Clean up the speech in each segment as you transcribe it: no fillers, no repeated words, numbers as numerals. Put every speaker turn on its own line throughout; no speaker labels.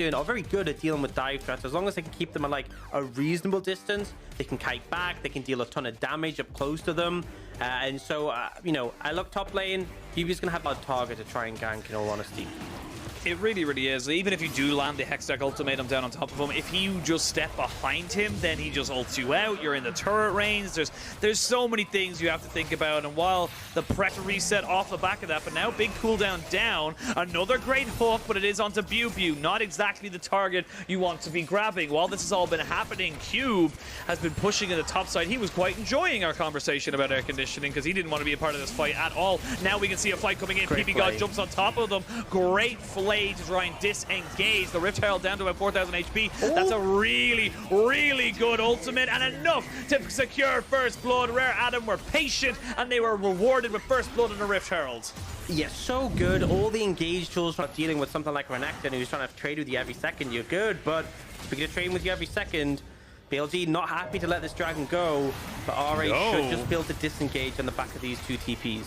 are very good at dealing with dive threats. As long as they can keep them at like a reasonable distance, they can kite back, they can deal a ton of damage up close to them. And so, you know, I look top lane, BB's gonna have a target to try and gank, in all honesty.
It really, really is. Even if you do land the Hextech ultimatum down on top of him, if you just step behind him, then he just ults you out. You're in the turret range. There's so many things you have to think about. And while the pressure reset off the back of that, but now big cooldown down. Another great hook, but it is onto BLG. Not exactly the target you want to be grabbing. While this has all been happening, Cube has been pushing in the top side. He was quite enjoying our conversation about air conditioning because he didn't want to be a part of this fight at all. Now we can see a fight coming in. PB God jumps on top of them. Great flay to try and disengage. The Rift Herald down to about 4,000 HP. Ooh. That's a really, really good ultimate and enough to secure first blood. Rare Adam were patient and they were rewarded with first blood in the Rift Herald.
Yeah, so good. All the engage tools for dealing with something like Renekton who's trying to trade with you every second. You're good, but if we're going to trade with you every second, BLG not happy to let this dragon go, but RA should just be able to disengage on the back of these two TPs.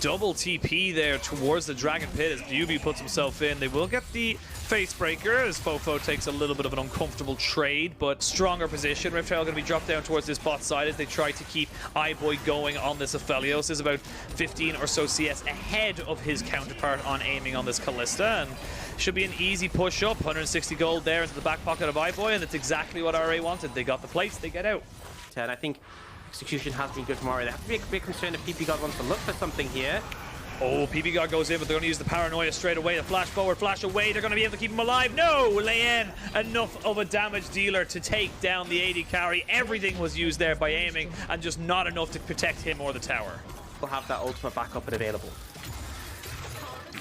Double TP there towards the Dragon Pit as BLG puts himself in. They will get the face breaker as Fofo takes a little bit of an uncomfortable trade, but stronger position. Rift Herald going to be dropped down towards this bot side as they try to keep iBoy going on this Aphelios. Is about 15 or so CS ahead of his counterpart on aiming on this Kalista, and should be an easy push up. 160 gold there into the back pocket of iBoy, and that's exactly what RA wanted. They got the place, they get out.
And I think execution has been good from RA. They have to be a bit concerned if PP God wants to look for something here.
Oh, PP God goes in, but they're going to use the paranoia straight away. The flash forward, flash away. They're going to be able to keep him alive. No! Leyen, enough of a damage dealer to take down the AD carry. Everything was used there by aiming, and just not enough to protect him or the tower.
We'll have that ultimate backup and available.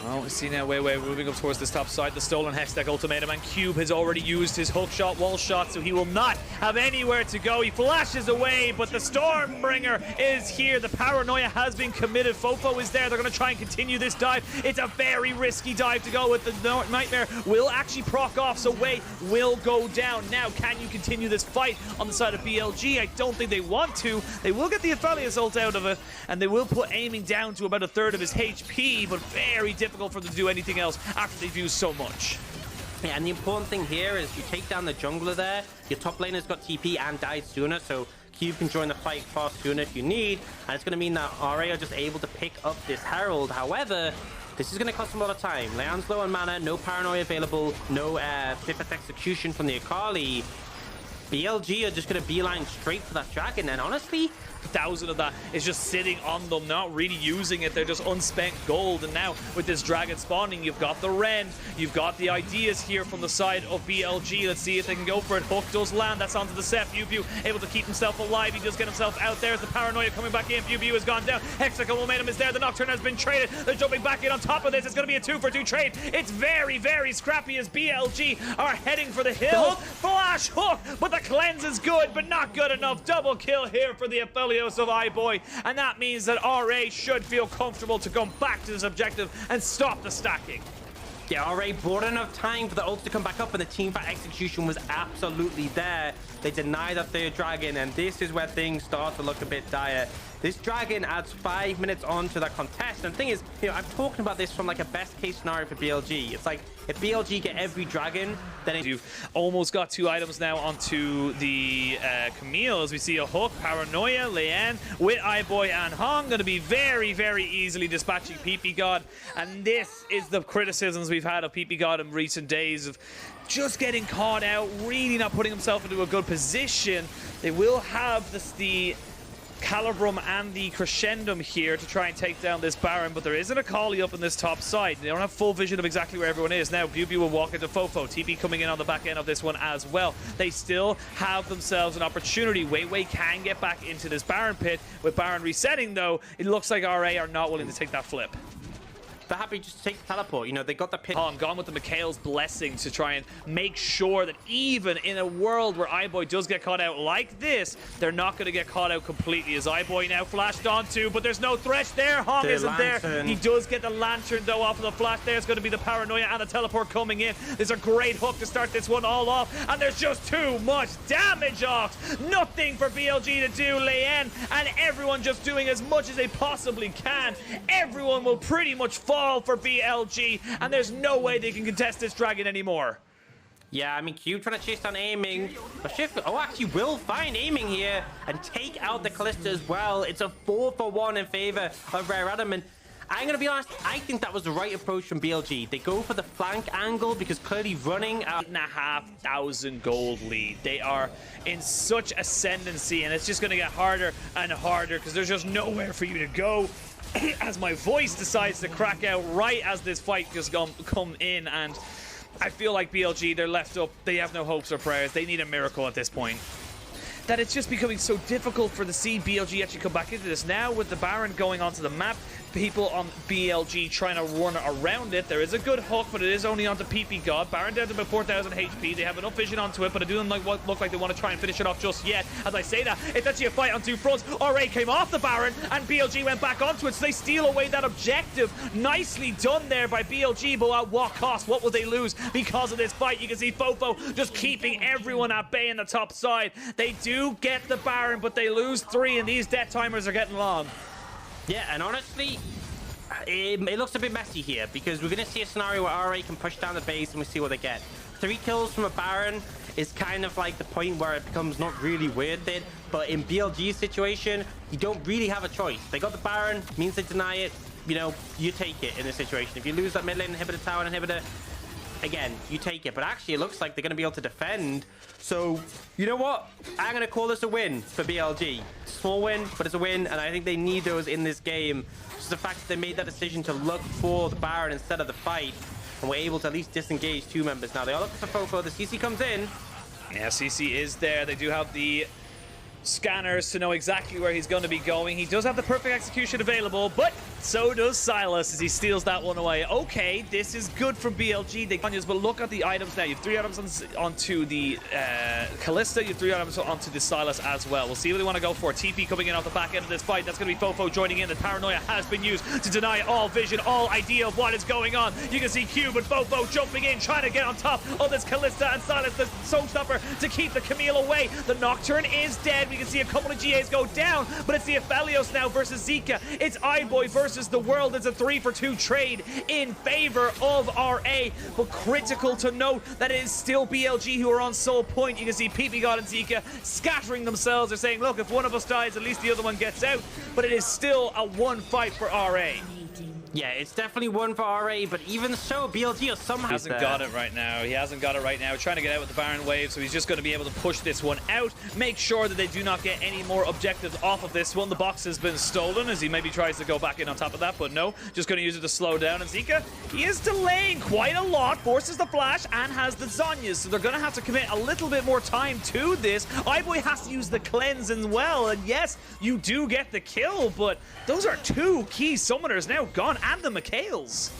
Oh, we see now Wei moving up towards this top side. The stolen Hextech ultimatum, and Cube has already used his hook shot, wall shot, so he will not have anywhere to go. He flashes away, but the Stormbringer is here. The paranoia has been committed. Fofo is there. They're going to try and continue this dive. It's a very risky dive to go with. The Nightmare will actually proc off, so Wei will go down. Now, can you continue this fight on the side of BLG? I don't think they want to. They will get the Aphelios ult out of it, and they will put aiming down to about a third of his HP, but very difficult for them to do anything else after they've used so much.
Yeah, and the important thing here is you take down the jungler there, your top laner's got TP and died sooner, so Cube can join the fight far sooner if you need, and it's going to mean that RA are just able to pick up this Herald. However, this is going to cost them a lot of time. Leon's low on mana, no paranoia available, no fifth execution from the Akali. BLG are just going to beeline straight for that dragon, and honestly,
1,000 of that is just sitting on them, not really using it. They're just unspent gold. And now with this dragon spawning, you've got the Rend, you've got the ideas here from the side of BLG. Let's see if they can go for it. Hook does land. That's onto the set. BLG able to keep himself alive. He does get himself out there as the paranoia coming back in. BLG has gone down. Hextech momentum is there. The Nocturne has been traded. They're jumping back in on top of this. It's going to be a 2-for-2 trade. It's very, very scrappy as BLG are heading for the hill. Flash hook, but the cleanse is good, but not good enough. Double kill here for the Aphelios of iBoy, and that means that RA should feel comfortable to come back to this objective and stop the stacking.
Yeah, RA bought enough time for the ult to come back up, and the teamfight execution was absolutely there. They denied that third dragon, and this is where things start to look a bit dire. This dragon adds 5 minutes on to that contest, and the thing is, you know, I'm talking about this from like a best case scenario for BLG. It's like, if BLG get every dragon, then
you've almost got 2 items now onto the Camille, as we see a hook, paranoia, Leanne with iBoy and Hong, going to be very, very easily dispatching PP God, and this is the criticisms we've had of PP God in recent days of just getting caught out, really not putting himself into a good position. They will have the Calibrum and the Crescendum here to try and take down this Baron, but there isn't a Kali up in this top side. They don't have full vision of exactly where everyone is. Now, BLG will walk into Fofo. TP coming in on the back end of this one as well. They still have themselves an opportunity. Wei can get back into this Baron pit. With Baron resetting, though, it looks like RA are not willing to take that flip.
They're happy just to take the teleport. You know, they got the pit.
Gone with the Mikhail's blessing to try and make sure that even in a world where iBoy does get caught out like this, they're not going to get caught out completely. As iBoy now flashed onto, but there's no thresh there. Hong isn't there. He does get the lantern though off of the flash. There's going to be the paranoia and the teleport coming in. There's a great hook to start this one all off, and there's just too much damage off. Nothing for BLG to do. Leyen and everyone just doing as much as they possibly can. Everyone will pretty much fall for BLG, and there's no way they can contest this dragon anymore.
Yeah, I mean, Cube trying to chase down aiming. But Shift, actually will find aiming here and take out the Callista as well. It's a 4-for-1 in favor of Rare Adam. And I'm going to be honest, I think that was the right approach from BLG. They go for the flank angle because clearly running out
8,500 gold lead. They are in such ascendancy, and it's just going to get harder and harder because there's just nowhere for you to go. As my voice decides to crack out right as this fight just come in, and I feel like BLG, they're left up. They have no hopes or prayers. They need a miracle at this point. That it's just becoming so difficult for the BLG actually come back into this. Now with the Baron going onto the map, people on BLG trying to run around it. There is a good hook, but it is only onto PP God. Baron down to about 4,000 HP. They have enough vision onto it, but it doesn't look like they want to try and finish it off just yet. As I say that, it's actually a fight on two fronts. RA came off the Baron, and BLG went back onto it, so they steal away that objective. Nicely done there by BLG, but at what cost? What will they lose because of this fight? You can see Fofo just keeping everyone at bay in the top side. They do get the Baron, but they lose 3, and these death timers are getting long.
Yeah, and honestly, it looks a bit messy here because we're going to see a scenario where RA can push down the base and we see what they get. 3 kills from a Baron is kind of like the point where it becomes not really worth it, but in BLG's situation, you don't really have a choice. They got the Baron, means they deny it, you know, you take it in this situation. If you lose that mid lane inhibitor, tower inhibitor, again, you take it. But actually, it looks like they're going to be able to defend. So, you know what? I'm going to call this a win for BLG. Small win, but it's a win, and I think they need those in this game. Just the fact that they made that decision to look for the Baron instead of the fight, and were able to at least disengage 2 members. Now, they are looking for Fofo. The CC comes in.
Yeah, CC is there. They do have the scanners to know exactly where he's going to be going. He does have the perfect execution available, but so does Silas as he steals that one away. Okay, this is good for BLG. But look at the items now. You have 3 items onto the Callista. You have 3 items onto the Silas as well. We'll see what they want to go for. TP coming in off the back end of this fight. That's going to be Fofo joining in. The paranoia has been used to deny all vision, all idea of what is going on. You can see Cube and Fofo jumping in, trying to get on top of this Callista and Silas, the Soulstopper, to keep the Camille away. The Nocturne is dead. We can see a couple of GAs go down, but it's the Aphelios now versus Zika. It's iBoy versus the world. It's a 3-for-2 trade in favor of RA, but critical to note that it is still BLG who are on sole point. You can see PP God and Zika scattering themselves. They're saying, look, if one of us dies, at least the other one gets out, but it is still a 1 fight for RA.
Yeah, it's definitely 1 for RA, but even so, BLG is somehow
hasn't got it right now. He hasn't got it right now. Trying to get out with the Baron wave, so he's just going to be able to push this one out. Make sure that they do not get any more objectives off of this one. The box has been stolen as he maybe tries to go back in on top of that, but no. Just going to use it to slow down. And Zika, he is delaying quite a lot. Forces the flash and has the Zonyas, so they're going to have to commit a little bit more time to this. iBoy has to use the cleanse as well, and yes, you do get the kill, but those are 2 key summoners now gone, and the Mikhails.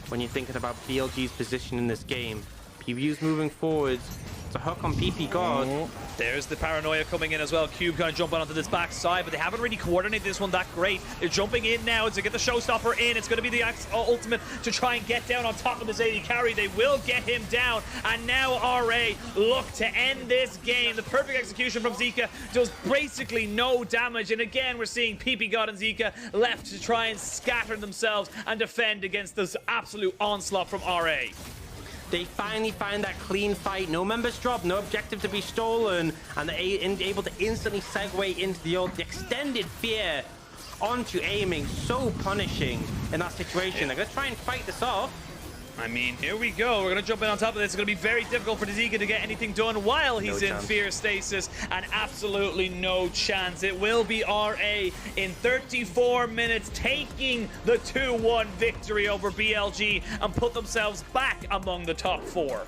When you're thinking about BLG's position in this game, PBU's moving forwards. It's a hook on PP God.
There's the paranoia coming in as well. Cube kind of jumping onto this backside, but they haven't really coordinated this one that great. They're jumping in now to get the showstopper in. It's going to be the ultimate to try and get down on top of this AD carry. They will get him down, and now RA look to end this game. The perfect execution from Zika does basically no damage, and again we're seeing PP God and Zika left to try and scatter themselves and defend against this absolute onslaught from RA.
They finally find that clean fight. No members dropped, no objective to be stolen, and they're able to instantly segue into the extended fear onto aiming. So punishing in that situation. They're going to try and fight this off.
I mean, here we go. We're going to jump in on top of this. It's going to be very difficult for Zika to get anything done while he's in fear stasis, and absolutely no chance. It will be RA in 34 minutes taking the 2-1 victory over BLG and put themselves back among the top 4.